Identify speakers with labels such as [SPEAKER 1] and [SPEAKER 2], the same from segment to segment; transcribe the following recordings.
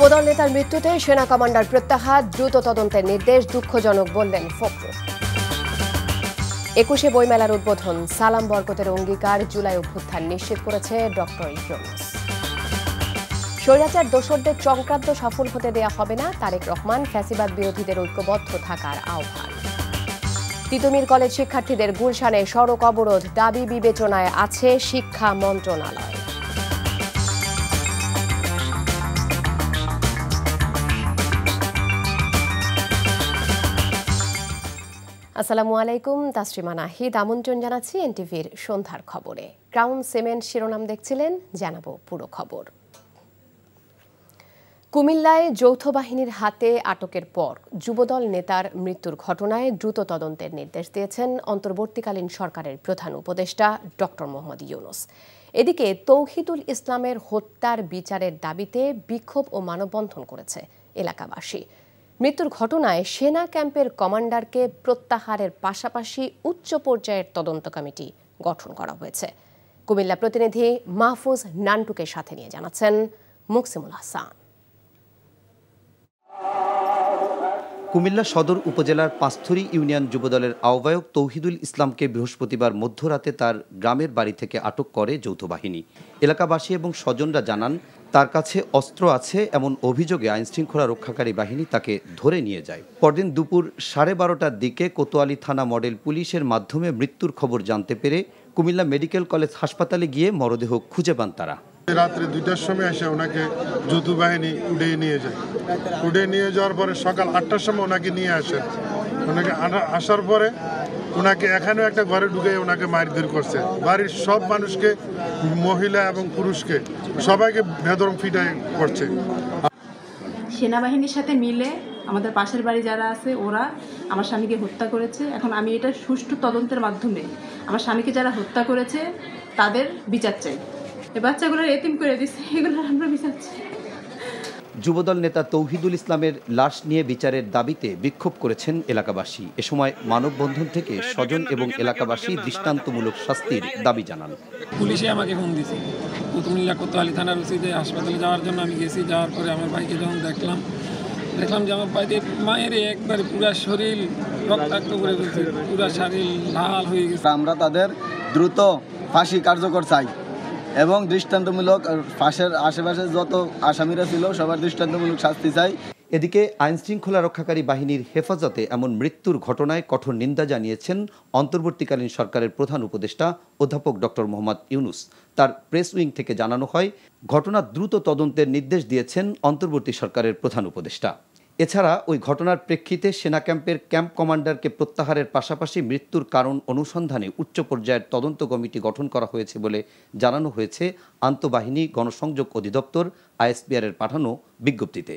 [SPEAKER 1] যুবদল নেতার মৃত্যুতে সেনা কমান্ডার প্রত্যাহার, দ্রুত তদন্তের নির্দেশ, দুঃখজনক বললেন ফখরুল। ২১শে বইমেলার উদ্বোধন, সালাম বরকতের অঙ্গীকার, জুলাই অভ্যুত্থান নিশ্চিত করেছে ডক্টর ইউনূস। স্বৈরাচার দোসরদের চক্রান্ত সফল হতে দেয়া হবে না, তারেক রহমান। ফ্যাসিবাদ বিরোধীদের ঐক্যবদ্ধ থাকার আহ্বান। তিতুমির কলেজ শিক্ষার্থীদের গুলশানে সড়ক অবরোধ, দাবি বিবেচনায় আছে শিক্ষা মন্ত্রণালয়। আসসালামু আলাইকুম, তাসরিমা নাহিদ আমন্ত্রণ জানাচ্ছি এনটিভির সন্ধ্যার খবরে। ক্রাউন সিমেন্ট শিরোনাম দেখছিলেন, জানাবো পুরো খবর। কুমিল্লায় যৌথ বাহিনীর হাতে আটকের পর যুবদল নেতার মৃত্যুর ঘটনায় দ্রুত তদন্তের নির্দেশ দিয়েছেন অন্তর্বর্তীকালীন সরকারের প্রধান উপদেষ্টা ডক্টর মোহাম্মদ ইউনূস। এদিকে তৌহিদুল ইসলামের হত্যার বিচারের দাবিতে বিক্ষোভ ও মানববন্ধন করেছে এলাকাবাসী। মৃত্যুর ঘটনায় সেনা ক্যাম্পের কমান্ডারকে প্রত্যাহারের পাশাপাশি উচ্চ পর্যায়ের তদন্ত কমিটি গঠন করা হয়েছে। কুমিল্লা প্রতিনিধি মাহফুজ নান্টুকে সাথে নিয়ে জানাচ্ছেন মুকসিমুল হাসান।
[SPEAKER 2] কুমিল্লা সদর উপজেলার পাঁচথুরি ইউনিয়ন যুবদলের আহ্বায়ক তৌহিদুল ইসলামকে বৃহস্পতিবার মধ্যরাতে তার গ্রামের বাড়ি থেকে আটক করে যৌথ বাহিনী। এলাকাবাসী এবং স্বজনরা জানান, তার কাছে অস্ত্র আছে এমন অভিযোগে আইনশৃঙ্খলা রক্ষাকারী বাহিনী তাকে ধরে নিয়ে যায়। পরদিন দুপুর 12:30টার দিকে কোতোয়ালি থানা মডেল পুলিশের মাধ্যমে মৃত্যুর খবর জানতে পেরে কুমিল্লা মেডিকেল কলেজ হাসপাতালে গিয়ে মরদেহ খুঁজে পান তারা।
[SPEAKER 3] রাত্রে 2টার সময় এসে ওনাকে যৌথ বাহিনী উড়িয়ে নিয়ে যায়। উড়িয়ে নিয়ে যাওয়ার পরে সকাল 8টার সময় ওনাকে নিয়ে আসেন। ওনাকে আসার পরে ওনাকে এখানেও একটা ঘরে ঢুকে ওনাকে মারধর করছে। বাড়ির সব মানুষকে, মহিলা এবং পুরুষকে সবাইকে বেদরম পিটাই করছে।
[SPEAKER 4] সেনাবাহিনীর সাথে মিলে আমাদের পাশের বাড়ি যারা আছে ওরা আমার স্বামীকে হত্যা করেছে। এখন আমি এটা সুষ্ঠু তদন্তের মাধ্যমে আমার স্বামীকে যারা হত্যা করেছে তাদের বিচার চাই। এই বাচ্চাগুলোর এতিম করে দিচ্ছে, এগুলোর আমরা বিচার চাই।
[SPEAKER 2] যুবদল নেতা তৌহিদুল ইসলামের লাশ নিয়ে বিচারের দাবিতে বিক্ষোভ করেছেন এলাকাবাসী। এ সময় মানববন্ধন থেকে স্বজন এবং এলাকাবাসী দৃষ্টান্তমূলক শাস্তির দাবি জানান।
[SPEAKER 5] পুলিশে আমাকে ফোন দিয়েছে কুমিল্লা কোতোয়ালি থানার ওসিতে হাসপাতালে যাওয়ার জন্য আমি গেছি। যাওয়ার পরে আমার ভাইকে যখন দেখলাম যে আমার ভাইতে মায়ের একবারে পুরা শরীর রক্তাক্ত করে ফেলছে, পুরা শরীর লাল হয়ে গেছে।
[SPEAKER 6] আমরা তাদের দ্রুত ফাঁসি কার্যকর চাই এবং দৃষ্টান্তমূলক ফাঁসের আশেপাশে যত আসামিরা ছিল সবার দৃষ্টান্তমূলক শাস্তি চাই।
[SPEAKER 2] এদিকে আইনশৃঙ্খলা রক্ষাকারী বাহিনীর হেফাজতে এমন মৃত্যুর ঘটনায় কঠোর নিন্দা জানিয়েছেন অন্তর্বর্তীকালীন সরকারের প্রধান উপদেষ্টা অধ্যাপক ডক্টর মোহাম্মদ ইউনূস। তার প্রেস উইং থেকে জানানো হয়, ঘটনার দ্রুত তদন্তের নির্দেশ দিয়েছেন অন্তর্বর্তী সরকারের প্রধান উপদেষ্টা। এছাড়া ওই ঘটনার প্রেক্ষিতে সেনা ক্যাম্পের ক্যাম্প কমান্ডারকে প্রত্যাহারের পাশাপাশি মৃত্যুর কারণ অনুসন্ধানে উচ্চ পর্যায়ের তদন্ত কমিটি গঠন করা হয়েছে বলে জানানো হয়েছে আন্তঃবাহিনী গণসংযোগ অধিদপ্তর আইএসপিআর-এর পাঠানো বিজ্ঞপ্তিতে।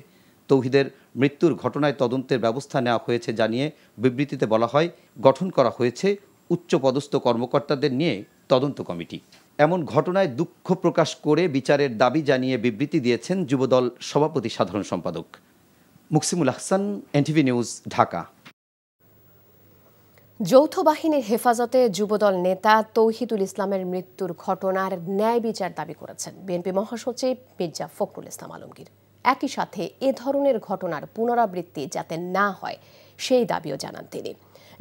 [SPEAKER 2] তৌহিদের মৃত্যুর ঘটনায় তদন্তের ব্যবস্থা নেওয়া হয়েছে জানিয়ে বিবৃতিতে বলা হয়, গঠন করা হয়েছে উচ্চপদস্থ কর্মকর্তাদের নিয়ে তদন্ত কমিটি। এমন ঘটনায় দুঃখ প্রকাশ করে বিচারের দাবি জানিয়ে বিবৃতি দিয়েছেন যুবদল সভাপতি সাধারণ সম্পাদক। Muksimul Hasan, NTV news, Dhaka.
[SPEAKER 1] যৌথ বাহিনীর হেফাজতে যুবদল নেতা তৌহিদুল ইসলামের মৃত্যুর ঘটনার ন্যায় বিচার দাবি করেছেন বিএনপি মহাসচিব মির্জা ফখরুল ইসলাম আলমগীর। একই সাথে এ ধরনের ঘটনার পুনরাবৃত্তি যাতে না হয় সেই দাবিও জানান তিনি।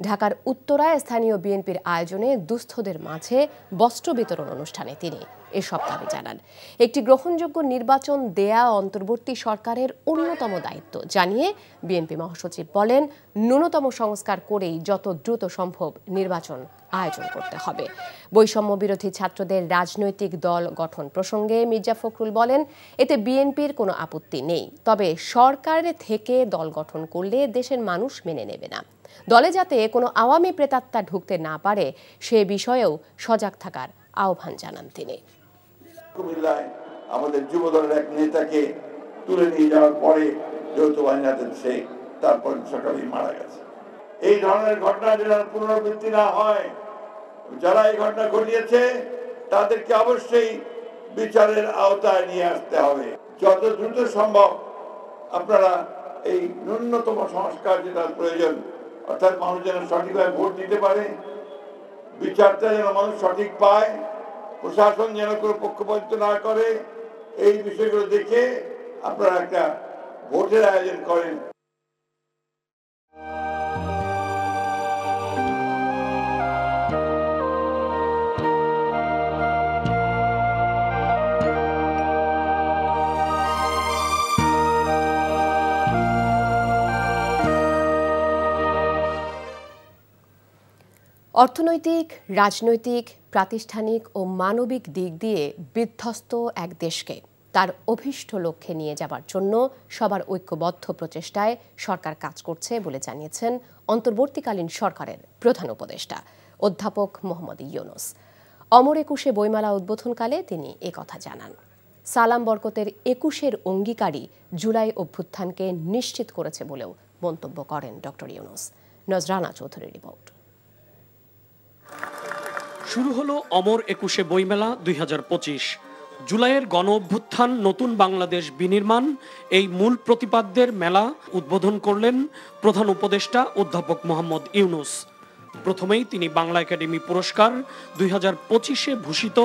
[SPEAKER 1] ঢাকার উত্তরায় স্থানীয় বিএনপির আয়োজনে দুস্থদের মাঝে বস্ত্র বিতরণ অনুষ্ঠানে তিনি এসব দাবি জানান। একটি গ্রহণযোগ্য নির্বাচন দেয়া অন্তর্বর্তী সরকারের অন্যতম দায়িত্ব জানিয়ে বিএনপি মহাসচিব বলেন, ন্যূনতম সংস্কার করেই যত দ্রুত সম্ভব নির্বাচন আয়োজন করতে হবে। বৈষম্য বিরোধী ছাত্রদের রাজনৈতিক দল গঠন প্রসঙ্গে মির্জা ফখরুল বলেন, এতে বিএনপির কোনো আপত্তি নেই, তবে সরকার থেকে দল গঠন করলে দেশের মানুষ মেনে নেবে না। দলে যাতে কোনো আওয়ামী প্রেতাত্মা ঢুকতে না পারে সে বিষয়েও সজাগ থাকার আহ্বান জানান তিনি।
[SPEAKER 7] কুমিল্লায় আমাদের যুবদলের এক নেতাকে তুলে নিয়ে যাওয়ার পরে যৌথ বাহিনী হাতে সে তারপর সকালেই মারা গেছে। এই ধরনের ঘটনা যেন পুনরাবৃত্তি না হয়, যারা এই ঘটনা ঘটিয়েছে তাদেরকে অবশ্যই বিচারের আওতায় নিয়ে আসতে হবে। যত দ্রুত সম্ভব আপনারা এই ন্যূনতম সংস্কার যেটা প্রয়োজন, অর্থাৎ মানুষ যেন সঠিকভাবে ভোট দিতে পারে, বিচারটা যেন মানুষ সঠিক পায়, প্রশাসন যেন কোনো পক্ষপাতিত্ব না করে, এই বিষয়গুলো দেখে আপনারা একটা ভোটের আয়োজন করেন।
[SPEAKER 1] অর্থনৈতিক, রাজনৈতিক, প্রাতিষ্ঠানিক ও মানবিক দিক দিয়ে বিধ্বস্ত এক দেশকে তার অভীষ্ট লক্ষ্যে নিয়ে যাবার জন্য সবার ঐক্যবদ্ধ প্রচেষ্টায় সরকার কাজ করছে বলে জানিয়েছেন অন্তর্বর্তীকালীন সরকারের প্রধান উপদেষ্টা অধ্যাপক মোহাম্মদ ইউনূস। অমর একুশে বইমেলা উদ্বোধনকালে তিনি একথা জানান। সালাম বরকতের ২১-এর অঙ্গীকারী জুলাই অভ্যুত্থানকে নিশ্চিত করেছে বলেও মন্তব্য করেন ডক্টর ইউনূস। নজরানা চৌধুরীর রিপোর্ট।
[SPEAKER 8] শুরু হলো অমর একুশে বইমেলা ২০২৫। জুলাইয়ের গণ অভ্যুত্থান, নতুন বাংলাদেশ বিনির্মাণ, এই মূল প্রতিপাদ্যের মেলা উদ্বোধন করলেন প্রধান উপদেষ্টা অধ্যাপক মোহাম্মদ ইউনূস। প্রথমেই তিনি বাংলা একাডেমি পুরস্কার ২০২৫-এ ভূষিত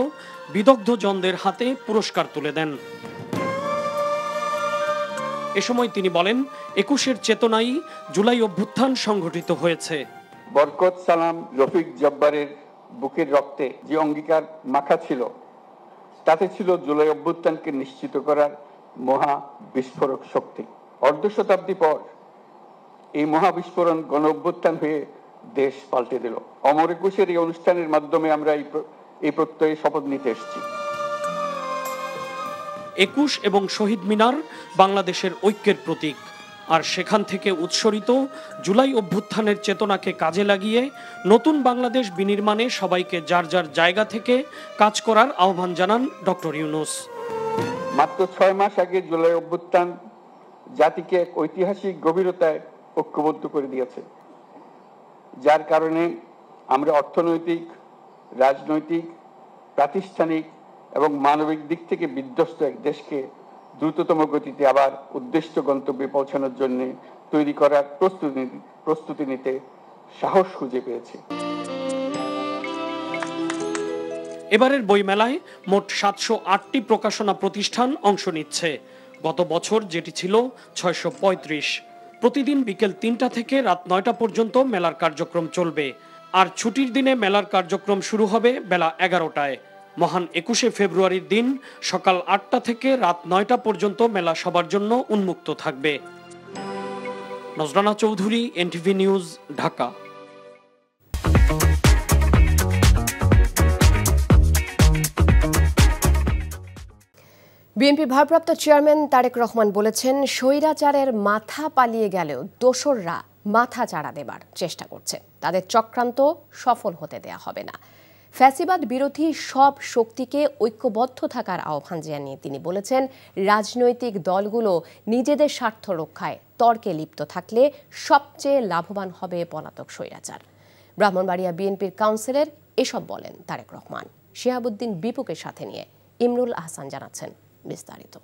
[SPEAKER 8] বিদগ্ধজনদের হাতে পুরস্কার তুলে দেন। এ সময় তিনি বলেন, ২১-এর চেতনায় জুলাই অভ্যুত্থান সংঘটিত হয়েছে।
[SPEAKER 9] বরকত, সালাম, রফিক, জব্বারের বুকের রক্তে যে অঙ্গীকার মাখা ছিল, তাতে ছিল জুলাই অভ্যুত্থানকে নিশ্চিত করার মহা বিস্ফোরক শক্তি। অর্ধ শতাব্দী পর এই মহা বিস্ফোরণ গণ অভ্যুত্থান হয়ে দেশ পাল্টে দিল। অমর একুশের এই অনুষ্ঠানের মাধ্যমে আমরা এই প্রত্যয়ে শপথ নিতে এসেছি।
[SPEAKER 8] ২১ এবং শহীদ মিনার বাংলাদেশের ঐক্যের প্রতীক, আর সেখান থেকে উৎসরিত জুলাই অভ্যুত্থানের চেতনাকে কাজে লাগিয়ে নতুন বাংলাদেশ বিনির্মাণে সবাইকে যার যার জায়গা থেকে কাজ করার আহ্বান জানান ডক্টর ইউনূস।
[SPEAKER 9] মাত্র ৬ মাস আগে জুলাই অভ্যুত্থান জাতিকে এক ঐতিহাসিক গভীরতায় ঐক্যবদ্ধ করে দিয়েছে, যার কারণে আমরা অর্থনৈতিক, রাজনৈতিক, প্রাতিষ্ঠানিক এবং মানবিক দিক থেকে বিধ্বস্ত এক দেশকে দ্রুততম গতিতে আবার উদ্দিষ্ট গন্তব্যে পৌঁছানোর জন্য তৈরি করার প্রস্তুতি নিতে সাহস খুঁজে পেয়েছে।
[SPEAKER 8] এবারের বইমেলায় মোট ৭০৮টি প্রকাশনা প্রতিষ্ঠান অংশ নিচ্ছে। গত বছর যেটি ছিল ৬৩৫। প্রতিদিন বিকেল ৩টা থেকে রাত ৯টা পর্যন্ত মেলার কার্যক্রম চলবে, আর ছুটির দিনে মেলার কার্যক্রম শুরু হবে বেলা ১১টায়। মহান ২১শে ফেব্রুয়ারির দিন সকাল ৮টা থেকে রাত ৯টা পর্যন্ত মেলা সবার জন্য উন্মুক্ত থাকবে। নজরানা চৌধুরী, এনটিভি নিউজ, ঢাকা।
[SPEAKER 1] বিএনপির ভারপ্রাপ্ত চেয়ারম্যান তারেক রহমান বলেছেন, স্বৈরাচারের মাথা পালিয়ে গেলেও দোসররা মাথা চাড়া দেবার চেষ্টা করছে, তাদের চক্রান্ত সফল হতে দেয়া হবে না। ফ্যাসিবাদ বিরোধী সব শক্তিকে ঐক্যবদ্ধ থাকার আহ্বান জানিয়ে তিনি বলেছেন, রাজনৈতিক দলগুলো নিজেদের স্বার্থ রক্ষায় তর্কে লিপ্ত থাকলে সবচেয়ে লাভবান হবে পলাতক স্বৈরাচার। ব্রাহ্মণবাড়িয়া বিএনপির কাউন্সিলর এসব বলেন তারেক রহমান। শিহাবুদ্দিন বিপুকের সাথে নিয়ে ইমরুল আহসান জানাচ্ছেন বিস্তারিত।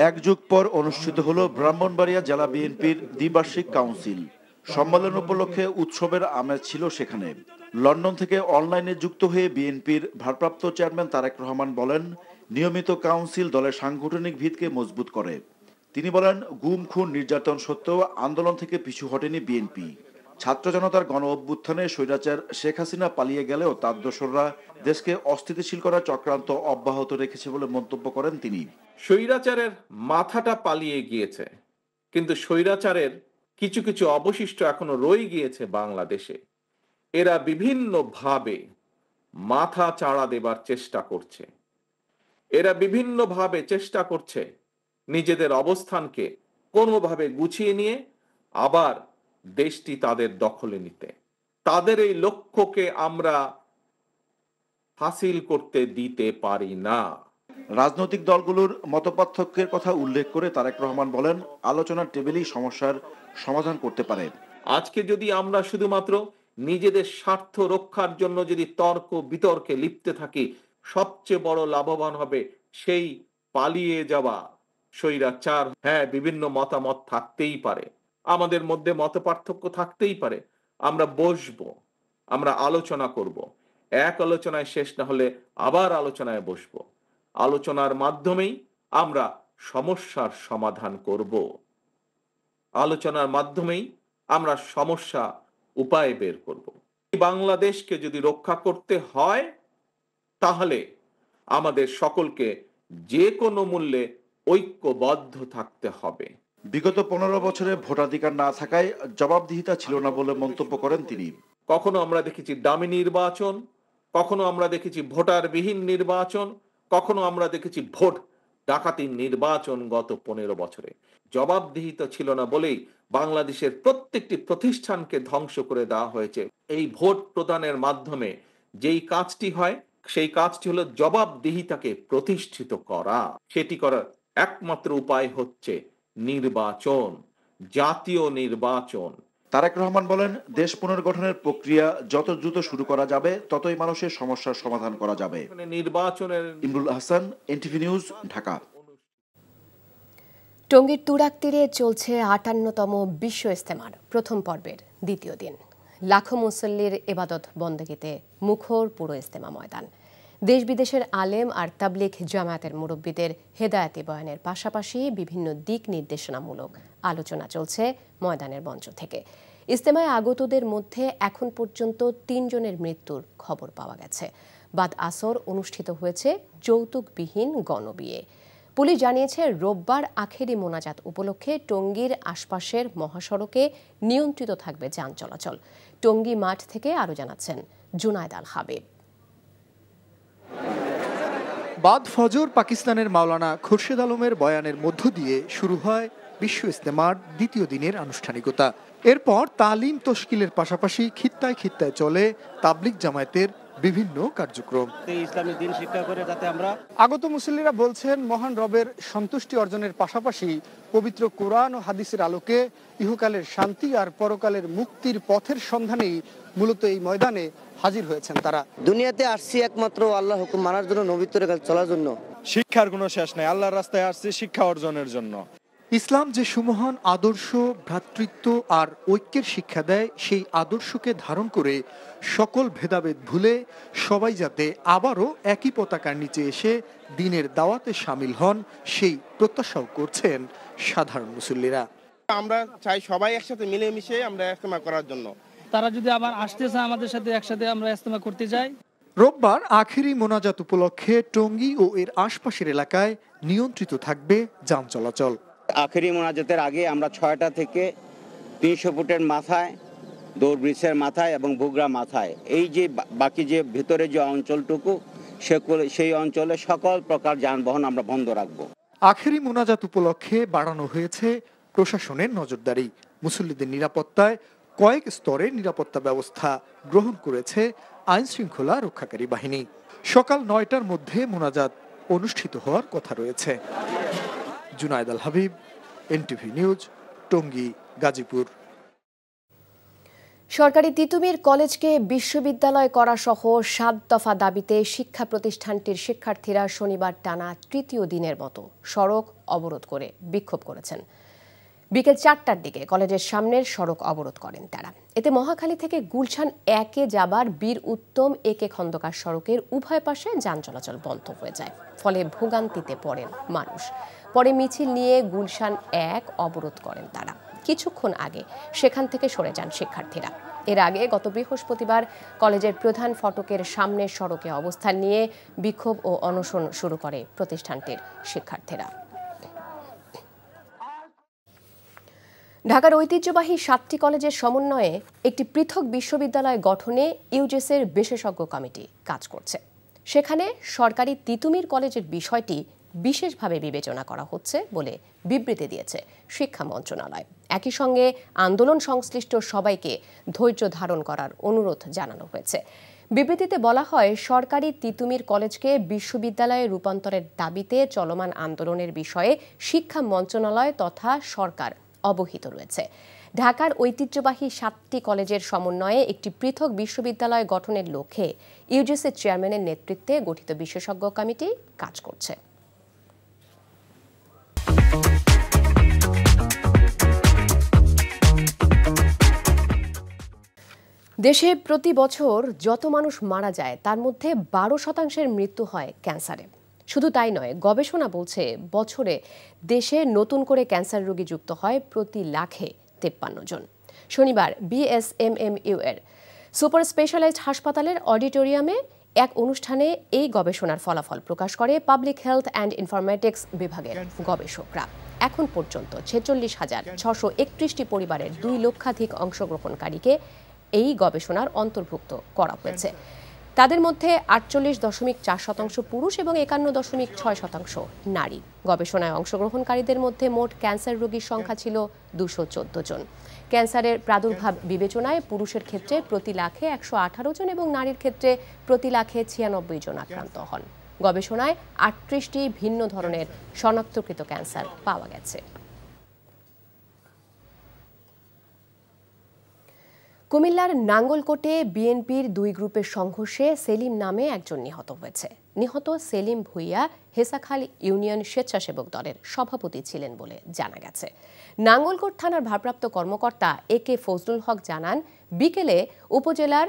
[SPEAKER 10] এক যুগ পর অনুষ্ঠিত হলো ব্রাহ্মণবাড়িয়া জেলা বিএনপির দ্বিবার্ষিক কাউন্সিল। সম্মেলন উপলক্ষে উৎসবের আমেজ ছিল সেখানে। লন্ডন থেকে অনলাইনে যুক্ত হয়ে বিএনপির ভারপ্রাপ্ত চেয়ারম্যান তারেক রহমান বলেন, নিয়মিত কাউন্সিল দলের সাংগঠনিক ভিতকে মজবুত করে। তিনি বলেন, গুম, খুন, নির্যাতন সত্ত্বেও আন্দোলন থেকে পিছু হটেনি বিএনপি। ছাত্র জনতার গণ অভ্যুত্থানে স্বৈরাচার শেখ হাসিনা পালিয়ে গেলেও তার দোসররা দেশকে অস্থিতিশীল করার চক্রান্ত অব্যাহত রেখেছে বলে মন্তব্য করেন তিনি।
[SPEAKER 11] স্বৈরাচারের মাথাটা পালিয়ে গিয়েছে, কিন্তু স্বৈরাচারের কিছু কিছু অবশিষ্ট এখনো রয়ে গিয়েছে বাংলাদেশে। এরা বিভিন্নভাবে মাথা চাড়া দেবার চেষ্টা করছে। এরা বিভিন্নভাবে চেষ্টা করছে নিজেদের অবস্থানকে কোনোভাবে গুছিয়ে নিয়ে আবার দেশটি তাদের দখলে নিতে। তাদের এই লক্ষ্যকে আমরা হাসিল করতে দিতে পারি না।
[SPEAKER 10] রাজনৈতিক দলগুলোর মতপার্থক্যের কথা উল্লেখ করে তারেক রহমান বলেন, আলোচনার টেবিলেই সমস্যার সমাধান করতে পারে।
[SPEAKER 11] আজকে যদি আমরা শুধুমাত্র নিজেদের স্বার্থ রক্ষার জন্য যদি তর্ক বিতর্কে লিপ্ত থাকি, সবচেয়ে বড় লাভবান হবে সেই পালিয়ে যাওয়া স্বৈরাচার। হ্যাঁ, বিভিন্ন মতামত থাকতেই পারে, আমাদের মধ্যে মতপার্থক্য থাকতেই পারে। আমরা বসবো, আমরা আলোচনা করব। এক আলোচনায় শেষ না হলে আবার আলোচনায় বসবো। আলোচনার মাধ্যমেই আমরা সমস্যার সমাধান করব। আলোচনার মাধ্যমেই আমরা সমস্যা উপায় বের করব। বাংলাদেশকে যদি রক্ষা করতে হয় তাহলে আমাদের সকলকে যে কোনো মূল্যে ঐক্যবদ্ধ থাকতে হবে।
[SPEAKER 10] বিগত 15 বছরে ভোটাধিকার না থাকায় জবাবদিহিতা ছিল না বলে মন্তব্য করেন তিনি।
[SPEAKER 11] কখনো আমরা দেখেছি ডামি নির্বাচন, কখনো আমরা দেখেছি ভোটারবিহীন নির্বাচন, কখনো আমরা দেখেছি ভোট ডাকাতির নির্বাচন গত 15 বছরে। জবাবদিহিতা ছিল না বলেই বাংলাদেশের প্রত্যেকটি প্রতিষ্ঠানকে ধ্বংস করে দেওয়া হয়েছে। এই ভোট প্রদানের মাধ্যমে যেই কাজটি হয় সেই কাজটি হলো জবাবদিহিতাকে প্রতিষ্ঠিত করা। সেটি করার একমাত্র উপায় হচ্ছে নির্বাচন, জাতীয় নির্বাচন।
[SPEAKER 10] তারেক রহমান বলেন, দেশ পুনর্গঠনের প্রক্রিয়া যত দ্রুত শুরু করা যাবে ততই মানুষের সমস্যার সমাধান করা যাবে।
[SPEAKER 11] নির্বাচনের
[SPEAKER 10] ইমরুল হাসান, এনটিভি নিউজ, ঢাকা।
[SPEAKER 1] টঙ্গীর তুরাগ তীরে চলছে ৫৮তম বিশ্ব ইজতেমার প্রথম পর্বের দ্বিতীয় দিন। লাখো মুসল্লির ইবাদত বন্দেগিতে মুখর পুরো ইজতেমা ময়দান। দেশ বিদেশের আলেম আর তাবলিগ জামায়াতের মুরব্বীদের হেদায়েতি বয়ানের পাশাপাশি বিভিন্ন দিক নির্দেশনামূলক আলোচনা চলছে ময়দানের মঞ্চ থেকে। ইজতেমায় আগতদের মধ্যে এখন পর্যন্ত ৩ জনের মৃত্যুর খবর পাওয়া গেছে। বাদ আসর অনুষ্ঠিত হয়েছে যৌতুকবিহীন গণবিয়ে। পুলিশ জানিয়েছে, রোববার আখেরি মোনাজাত উপলক্ষে টঙ্গীর আশপাশের মহাসড়কে নিয়ন্ত্রিত থাকবে যান চলাচল। টঙ্গী মাঠ থেকে আরও জানাচ্ছেন জুনায়েদ আল হাবিব।
[SPEAKER 12] বাদ ফজর পাকিস্তানের মাওলানা খুরশেদ আলমের বয়ানের মধ্য দিয়ে শুরু হয় বিশ্ব ইজতেমার দ্বিতীয় দিনের আনুষ্ঠানিকতা। এরপর তালিম তশকিলের পাশাপাশি খিত্তায় খিত্তায় চলে তাবলিগ জামায়াতের বিভিন্ন কার্যক্রম।
[SPEAKER 13] ইসলামী দিন শিক্ষা করে যাতে আমরা
[SPEAKER 12] আগত মুসল্লিরা বলছেন, মহান রবের সন্তুষ্টি অর্জনের পাশাপাশি পবিত্র কোরআন ও হাদিসের আলোকে ইহকালের শান্তি আর পরকালের মুক্তির পথের সন্ধানেই মূলত এই ময়দানে হাজির হয়েছেন তারা।
[SPEAKER 13] দুনিয়াতে আসছি একমাত্র আল্লাহ হুকুম মানার জন্য, নবীর কাজ চলার জন্য।
[SPEAKER 14] শিক্ষার কোনো শেষ নাই, আল্লাহর রাস্তায় আসছি শিক্ষা অর্জনের জন্য।
[SPEAKER 12] ইসলাম যে সুমহান আদর্শ, ভ্রাতৃত্ব আর ঐক্যের শিক্ষা দেয়, সেই আদর্শকে ধারণ করে সকল ভেদাভেদ ভুলে সবাই যাতে আবারও একই পতাকার নিচে এসে দিনের দাওয়াতে শামিল হন, সেই প্রত্যাশাও করছেন সাধারণ মুসল্লিরা।
[SPEAKER 15] আমরা চাই সবাই একসাথে মিলেমিশে আমরা ইজতেমা করার জন্য।
[SPEAKER 16] তারা যদি আবার আসতে চায় আমাদের সাথে, একসাথে আমরা ইজতেমা করতে যাই।
[SPEAKER 12] রোববার আখেরি মোনাজাত উপলক্ষে টঙ্গী ও এর আশপাশের এলাকায় নিয়ন্ত্রিত থাকবে যান চলাচল।
[SPEAKER 13] আখেরি মোনাজাতের আগে আমরা 6টা থেকে 300 ফুটের মাথায়, দৌড় ব্রিজের মাথায় এবং বুগরা মাথায়, এই যে বাকি যে ভিতরে যে অঞ্চলটুকু, সেই অঞ্চলে সকল প্রকার যানবাহন আমরা বন্ধ রাখবো।
[SPEAKER 12] আখেরি মোনাজাত উপলক্ষে বাড়ানো হয়েছে প্রশাসনের নজরদারি। মুসল্লিদের নিরাপত্তায় কয়েক স্তরে নিরাপত্তা ব্যবস্থা গ্রহণ করেছে আইন শৃঙ্খলা রক্ষাকারী বাহিনী। সকাল 9টার মধ্যে মোনাজাত অনুষ্ঠিত হওয়ার কথা রয়েছে। জুনায়েদ আল হাবিব, এনটিভি নিউজ, টঙ্গী, গাজীপুর।
[SPEAKER 1] সরকারি তিতুমির কলেজকে বিশ্ববিদ্যালয় করা সহ 7 দফা দাবিতে শিক্ষা প্রতিষ্ঠানটির শিক্ষার্থীরা শনিবার টানা তৃতীয় দিনের মতো সড়ক অবরোধ করে বিক্ষোভ করেছেন। বিকেল 4টার দিকে কলেজের সামনের সড়ক অবরোধ করেন তারা। এতে মহাখালী থেকে গুলশান 1-এ যাবার বীর উত্তম একে খন্দকার সড়কের উভয় পাশে যান চলাচল বন্ধ হয়ে যায়। ফলে ভোগান্তিতে পড়েন মানুষ। পরে মিছিল নিয়ে গুলশান 1 অবরোধ করেন তারা। কিছুক্ষণ আগে সেখান থেকে সরে যান শিক্ষার্থীরা। এর আগে গত বৃহস্পতিবার কলেজের প্রধান ফটকের সামনের সড়কে অবস্থান নিয়ে বিক্ষোভ ও অনশন শুরু করে প্রতিষ্ঠানটির শিক্ষার্থীরা। ঢাকার ঐতিহ্যবাহী 7টি কলেজের সমন্বয়ে একটি পৃথক বিশ্ববিদ্যালয় গঠনে ইউজিসির বিশেষজ্ঞ কমিটি কাজ করছে। সেখানে সরকারি তিতুমির কলেজের বিষয়টি বিশেষভাবে বিবেচনা করা হচ্ছে বলে বিবৃতি দিয়েছে শিক্ষা মন্ত্রণালয়। একই সঙ্গে আন্দোলন সংশ্লিষ্ট সবাইকে ধৈর্য ধারণ করার অনুরোধ জানানো হয়েছে। বিবৃতিতে বলা হয়, সরকারি তিতুমির কলেজকে বিশ্ববিদ্যালয়ে রূপান্তরের দাবিতে চলমান আন্দোলনের বিষয়ে শিক্ষা মন্ত্রণালয় তথা সরকার অবহিত রয়েছে। ঢাকার ঐতিহ্যবাহী 7টি কলেজের সমন্বয়ে একটি পৃথক বিশ্ববিদ্যালয় গঠনের লক্ষ্যে ইউজিসি চেয়ারম্যানের নেতৃত্বে গঠিত বিশেষজ্ঞ কমিটি কাজ করছে। দেশে প্রতি বছর যত মানুষ মারা যায় তার মধ্যে 12% মৃত্যু হয় ক্যান্সারে। শুধু তাই নয়, গবেষণা বলছে বছরে দেশে নতুন করে ক্যান্সার রোগী যুক্ত হয় প্রতি লাখে 53 জন। শনিবার বিএসএমএমইউ এর সুপার স্পেশালাইজড হাসপাতালের অডিটোরিয়ামে এক অনুষ্ঠানে এই গবেষণার ফলাফল প্রকাশ করে পাবলিক হেলথ অ্যান্ড ইনফরমেটিক্স বিভাগের গবেষকরা। এখন পর্যন্ত 46,631টি পরিবারের 2 লক্ষাধিক অংশগ্রহণকারীকে এই গবেষণার অন্তর্ভুক্ত করা হয়েছে। তাদের মধ্যে 48.4% পুরুষ এবং 51.6% নারী। গবেষণায় অংশগ্রহণকারীদের মধ্যে মোট ক্যান্সার রোগীর সংখ্যা ছিল 214 জন। ক্যান্সারের প্রাদুর্ভাব বিবেচনায় পুরুষের ক্ষেত্রে প্রতি লাখে 118 জন এবং নারীর ক্ষেত্রে প্রতি লাখে 96 জন আক্রান্ত হন। গবেষণায় 38টি ভিন্ন ধরনের শনাক্তকৃত ক্যান্সার পাওয়া গেছে। কুমিল্লার নাঙ্গলকোটে বিএনপির 2 গ্রুপের সংঘর্ষে সেলিম নামে একজন নিহত হয়েছে। নিহত সেলিম ভুইয়া হেসাখাল ইউনিয়ন স্বেচ্ছাসেবক দলের সভাপতি ছিলেন বলে জানা গেছে। নাঙ্গলকোট থানার ভারপ্রাপ্ত কর্মকর্তা একে ফজলুল হক জানান, বিকেলে উপজেলার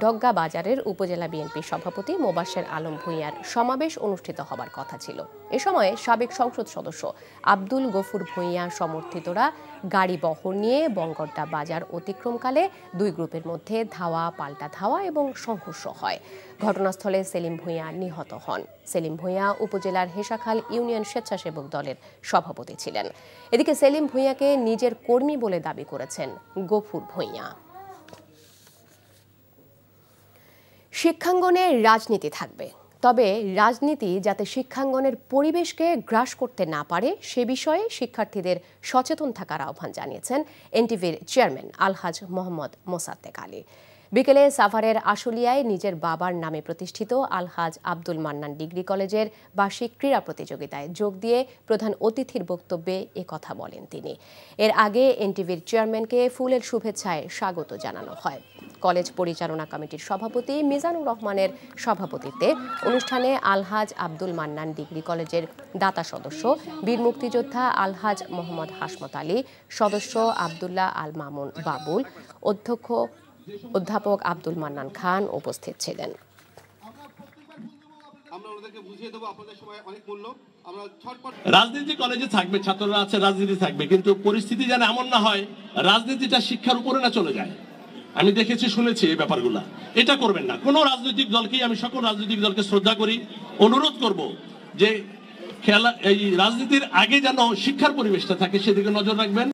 [SPEAKER 1] ডগ্গা বাজারের উপজেলা বিএনপি সভাপতি মোবাশ্বের আলম ভুঁইয়ার সমাবেশ অনুষ্ঠিত হবার কথা ছিল। এ সময় সাবেক সংসদ সদস্য আব্দুল গফুর ভুঁইয়া সমর্থিতরা গাড়ি বহর নিয়ে বঙ্গড্ডা বাজার অতিক্রমকালে 2 গ্রুপের মধ্যে ধাওয়া পাল্টা ধাওয়া এবং সংঘর্ষ হয়। ঘটনাস্থলে সেলিম ভুঁইয়া নিহত হন। সেলিম ভুঁইয়া উপজেলার হেসাখাল ইউনিয়ন স্বেচ্ছাসেবক দলের সভাপতি ছিলেন। এদিকে সেলিম ভুঁইয়াকে নিজের কর্মী বলে দাবি করেছেন গফুর ভুঁইয়া। শিক্ষাঙ্গনে রাজনীতি থাকবে, তবে রাজনীতি যাতে শিক্ষাঙ্গনের পরিবেশকে গ্রাস করতে না পারে সে বিষয়ে শিক্ষার্থীদের সচেতন থাকার আহ্বান জানিয়েছেন এনটিভির চেয়ারম্যান আলহাজ মোহাম্মদ মোসাদ্দেক আলী। বিকেলে সাভারের আশুলিয়ায় নিজের বাবার নামে প্রতিষ্ঠিত আলহাজ আব্দুল মান্নান ডিগ্রি কলেজের বার্ষিক ক্রীড়া প্রতিযোগিতায় যোগ দিয়ে প্রধান অতিথির বক্তব্যে কথা বলেন তিনি। এর আগে এনটিভির চেয়ারম্যানকে ফুলের শুভেচ্ছায় স্বাগত জানানো হয়। কলেজ পরিচালনা কমিটির সভাপতি মিজানুর রহমানের সভাপতিত্বে অনুষ্ঠানে আলহাজ আব্দুল মান্নান ডিগ্রি কলেজের দাতা সদস্য বীর মুক্তিযোদ্ধা আলহাজ মোহাম্মদ হাসমত আলী, সদস্য আবদুল্লাহ আল মামুন বাবুল, অধ্যাপক আব্দুল মান্নান খান উপস্থিত ছিলেন।
[SPEAKER 17] রাজনীতি কলেজে থাকবে, ছাত্ররা আছে, রাজনীতি থাকবে, কিন্তু পরিস্থিতি যেন এমন না হয় রাজনীতিটা শিক্ষার উপরে না চলে যায়। আমি দেখেছি, শুনেছি এই ব্যাপারগুলা। এটা করবেন না। কোনো রাজনৈতিক দলকেই আমি সকল রাজনৈতিক দলকে শ্রদ্ধা করি, অনুরোধ করব যে খেলা এই রাজনীতির আগে যেন শিক্ষার পরিবেশটা থাকে, সেদিকে নজর রাখবেন।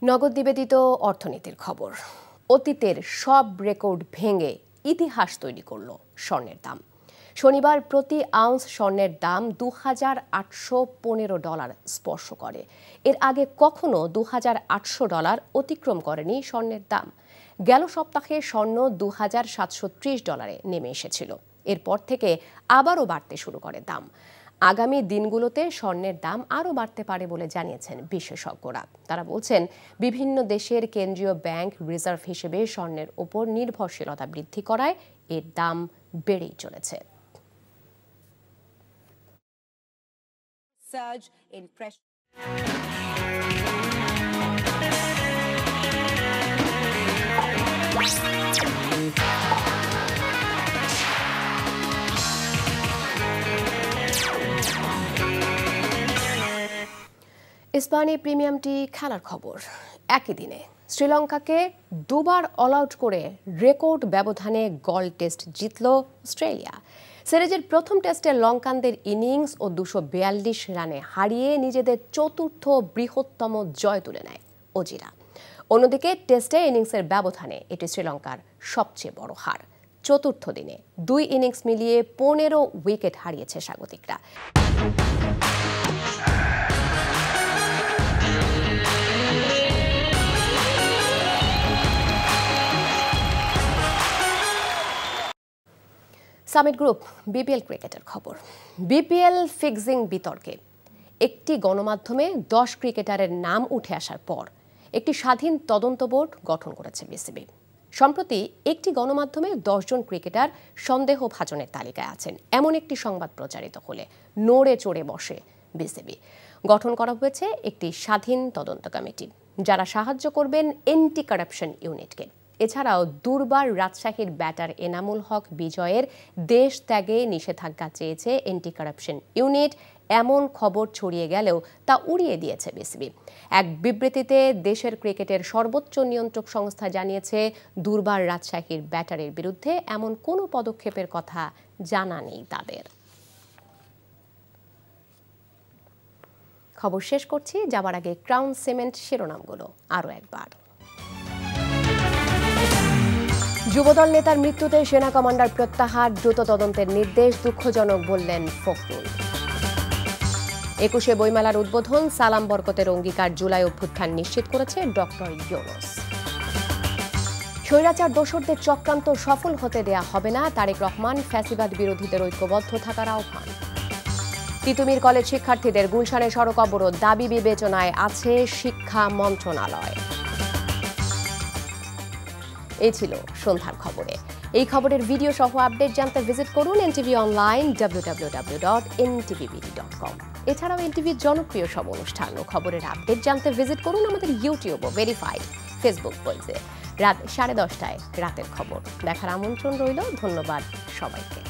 [SPEAKER 1] নগদ নিবেদিত অর্থনীতির খবর। অতীতের সব রেকর্ড ভেঙে ইতিহাস তৈরি করল স্বর্ণের দাম। শনিবার প্রতি আউন্স স্বর্ণের দাম $2,815 স্পর্শ করে। এর আগে কখনো $2,800 অতিক্রম করেনি স্বর্ণের দাম। গেল সপ্তাহে স্বর্ণ $2,730 নেমে এসেছিল। এরপর থেকে আবারও বাড়তে শুরু করে দাম। আগামী দিনগুলোতে স্বর্ণের দাম আরও বাড়তে পারে বলে জানিয়েছেন বিশেষজ্ঞরা। তারা বলছেন, বিভিন্ন দেশের কেন্দ্রীয় ব্যাংক রিজার্ভ হিসেবে স্বর্ণের উপর নির্ভরশীলতা বৃদ্ধি করায় এর দাম বেড়েই চলেছে। স্পেনে প্রিমিয়ামটি খেলার খবর। একই দিনে শ্রীলঙ্কাকে 2 বার অল আউট করে রেকর্ড ব্যবধানে গল টেস্ট জিতল অস্ট্রেলিয়া। সিরিজের প্রথম টেস্টে লঙ্কানদের ইনিংস ও 242 রানে হারিয়ে নিজেদের চতুর্থ বৃহত্তম জয় তুলে নেয় অজিরা। অন্যদিকে টেস্টে ইনিংসের ব্যবধানে এটি শ্রীলঙ্কার সবচেয়ে বড় হার। চতুর্থ দিনে 2 ইনিংস মিলিয়ে 15 উইকেট হারিয়েছে স্বাগতিকরা। সামিট গ্রুপ বিপিএল ক্রিকেটের খবর। বিপিএল ফিক্সিং বিতর্কে একটি গণমাধ্যমে 10 ক্রিকেটারের নাম উঠে আসার পর একটি স্বাধীন তদন্ত বোর্ড গঠন করেছে বিসিবি। সম্প্রতি একটি গণমাধ্যমে 10 জন ক্রিকেটার সন্দেহভাজনের তালিকায় আছেন এমন একটি সংবাদ প্রচারিত হলে নড়ে চড়ে বসে বিসিবি। গঠন করা হয়েছে একটি স্বাধীন তদন্ত কমিটি, যারা সাহায্য করবেন এন্টি কারাপশন ইউনিটকে। এছাড়াও দুর্বার রাজশাহীর ব্যাটার এনামুল হক বিজয়ের দেশ ত্যাগে নিষেধাজ্ঞা চেয়েছে এন্টি কারাপশন ইউনিট। এমন খবর ছড়িয়ে গেলেও তা উড়িয়ে দিয়েছে বিসিবি। এক বিবৃতিতে দেশের ক্রিকেটের সর্বোচ্চ নিয়ন্ত্রক সংস্থা জানিয়েছে, দুর্বার রাজশাহীর ব্যাটারের বিরুদ্ধে এমন কোনো পদক্ষেপের কথা জানা নেই তাদের। খবর শেষ করছি, যাবার আগে ক্রাউন সিমেন্ট শিরোনামগুলো আরও একবার। যুবদল নেতার মৃত্যুতে সেনা কমান্ডার প্রত্যাহার, দ্রুত তদন্তের নির্দেশ, দুঃখজনক বললেন ফখরুল। 21শে বইমেলার উদ্বোধন, সালাম বরকতের অঙ্গীকার, জুলাই অভ্যুত্থান নিশ্চিত করেছে ডক্টর ইউনূস। স্বৈরাচার দোসরদের চক্রান্ত সফল হতে দেয়া হবে না, তারেক রহমান। ফ্যাসিবাদ বিরোধীদের ঐক্যবদ্ধ থাকার আহ্বান। তিতুমির কলেজ শিক্ষার্থীদের গুলশানে সড়ক অবরোধ, দাবি বিবেচনায় আছে শিক্ষা মন্ত্রণালয়। এই ছিল সন্ধ্যার খবরে। এই খবরের ভিডিও সহ আপডেট জানতে ভিজিট করুন এনটিভি অনলাইন www.ntvbd.com। এছাড়াও এনটিভির জনপ্রিয় সব অনুষ্ঠান ও খবরের আপডেট জানতে ভিজিট করুন আমাদের ইউটিউব ও ভেরিফাইড ফেসবুক পেজে। রাত 10:30টায় রাতের খবর দেখার আমন্ত্রণ রইল। ধন্যবাদ সবাইকে।